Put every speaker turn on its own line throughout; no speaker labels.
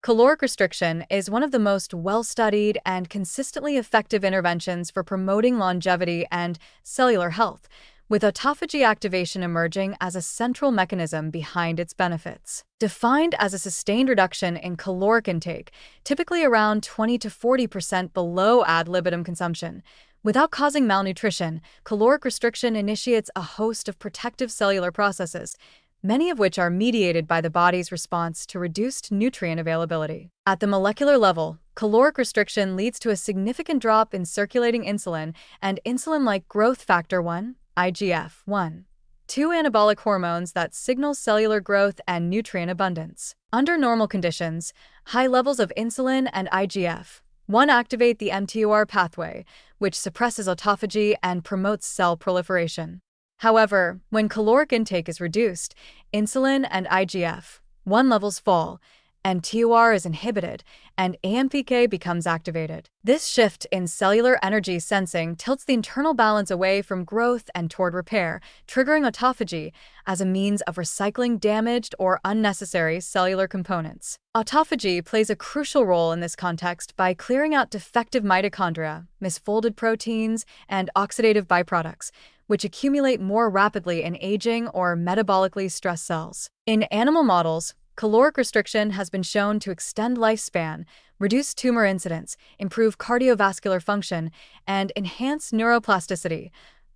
Caloric restriction is one of the most well-studied and consistently effective interventions for promoting longevity and cellular health, with autophagy activation emerging as a central mechanism behind its benefits. Defined as a sustained reduction in caloric intake, typically around 20 to 40% below ad libitum consumption, without causing malnutrition, caloric restriction initiates a host of protective cellular processes, many of which are mediated by the body's response to reduced nutrient availability. At the molecular level, caloric restriction leads to a significant drop in circulating insulin and insulin-like growth factor 1, IGF-1, two anabolic hormones that signal cellular growth and nutrient abundance. Under normal conditions, high levels of insulin and IGF-1 activate the mTOR pathway, which suppresses autophagy and promotes cell proliferation. However, when caloric intake is reduced, insulin and IGF-1 levels fall, mTOR is inhibited, and AMPK becomes activated. This shift in cellular energy sensing tilts the internal balance away from growth and toward repair, triggering autophagy as a means of recycling damaged or unnecessary cellular components. Autophagy plays a crucial role in this context by clearing out defective mitochondria, misfolded proteins, and oxidative byproducts, which accumulate more rapidly in aging or metabolically stressed cells. In animal models, caloric restriction has been shown to extend lifespan, reduce tumor incidence, improve cardiovascular function, and enhance neuroplasticity,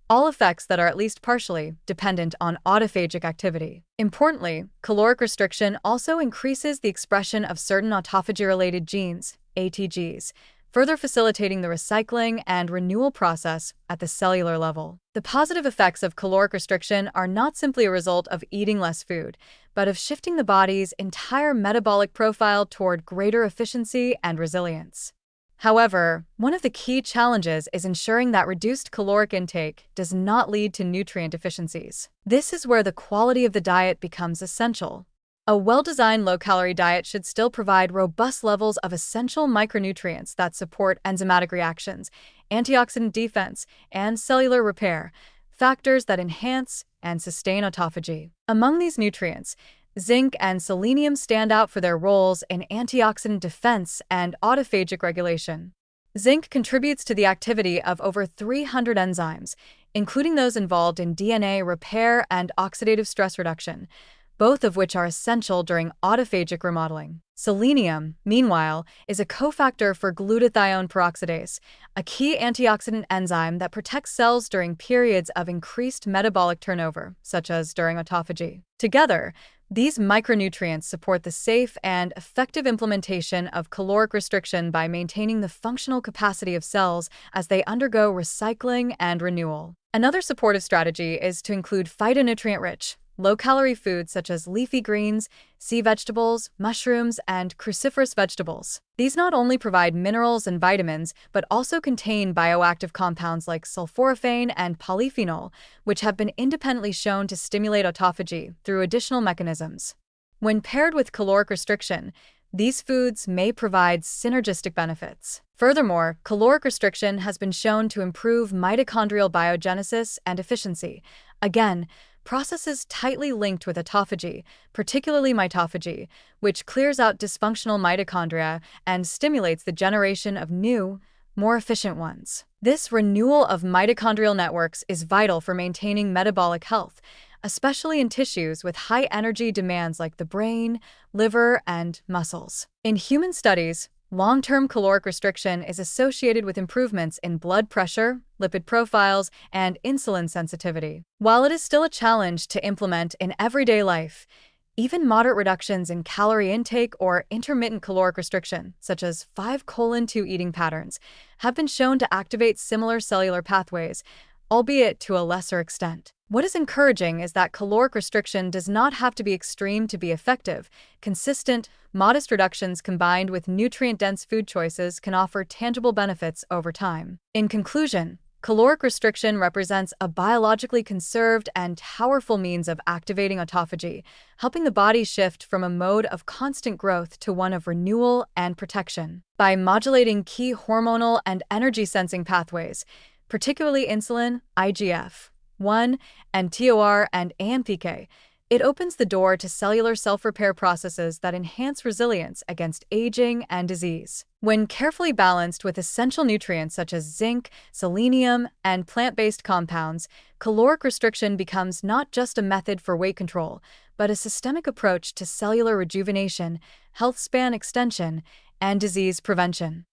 all effects that are at least partially dependent on autophagic activity. Importantly, caloric restriction also increases the expression of certain autophagy-related genes, ATGs, further facilitating the recycling and renewal process at the cellular level. The positive effects of caloric restriction are not simply a result of eating less food, but of shifting the body's entire metabolic profile toward greater efficiency and resilience. However, one of the key challenges is ensuring that reduced caloric intake does not lead to nutrient deficiencies. This is where the quality of the diet becomes essential. A well-designed low-calorie diet should still provide robust levels of essential micronutrients that support enzymatic reactions, antioxidant defense, and cellular repair, factors that enhance and sustain autophagy. Among these nutrients, zinc and selenium stand out for their roles in antioxidant defense and autophagic regulation. Zinc contributes to the activity of over 300 enzymes, including those involved in DNA repair and oxidative stress reduction, both of which are essential during autophagic remodeling. Selenium, meanwhile, is a cofactor for glutathione peroxidase, a key antioxidant enzyme that protects cells during periods of increased metabolic turnover, such as during autophagy. Together, these micronutrients support the safe and effective implementation of caloric restriction by maintaining the functional capacity of cells as they undergo recycling and renewal. Another supportive strategy is to include phytonutrient-rich, low-calorie foods such as leafy greens, sea vegetables, mushrooms, and cruciferous vegetables. These not only provide minerals and vitamins, but also contain bioactive compounds like sulforaphane and polyphenol, which have been independently shown to stimulate autophagy through additional mechanisms. When paired with caloric restriction, these foods may provide synergistic benefits. Furthermore, caloric restriction has been shown to improve mitochondrial biogenesis and efficiency. Again, processes tightly linked with autophagy, particularly mitophagy, which clears out dysfunctional mitochondria and stimulates the generation of new, more efficient ones. This renewal of mitochondrial networks is vital for maintaining metabolic health, especially in tissues with high energy demands like the brain, liver, and muscles. In human studies, long-term caloric restriction is associated with improvements in blood pressure, lipid profiles, and insulin sensitivity. While it is still a challenge to implement in everyday life, even moderate reductions in calorie intake or intermittent caloric restriction, such as 5:2 eating patterns, have been shown to activate similar cellular pathways, albeit to a lesser extent. What is encouraging is that caloric restriction does not have to be extreme to be effective. Consistent, modest reductions combined with nutrient-dense food choices can offer tangible benefits over time. In conclusion, caloric restriction represents a biologically conserved and powerful means of activating autophagy, helping the body shift from a mode of constant growth to one of renewal and protection. By modulating key hormonal and energy-sensing pathways, particularly insulin, IGF-1, mTOR, and AMPK, It opens the door to cellular self-repair processes that enhance resilience against aging and disease. When carefully balanced with essential nutrients such as zinc, selenium, and plant-based compounds, caloric restriction becomes not just a method for weight control, but a systemic approach to cellular rejuvenation, health span extension, and disease prevention.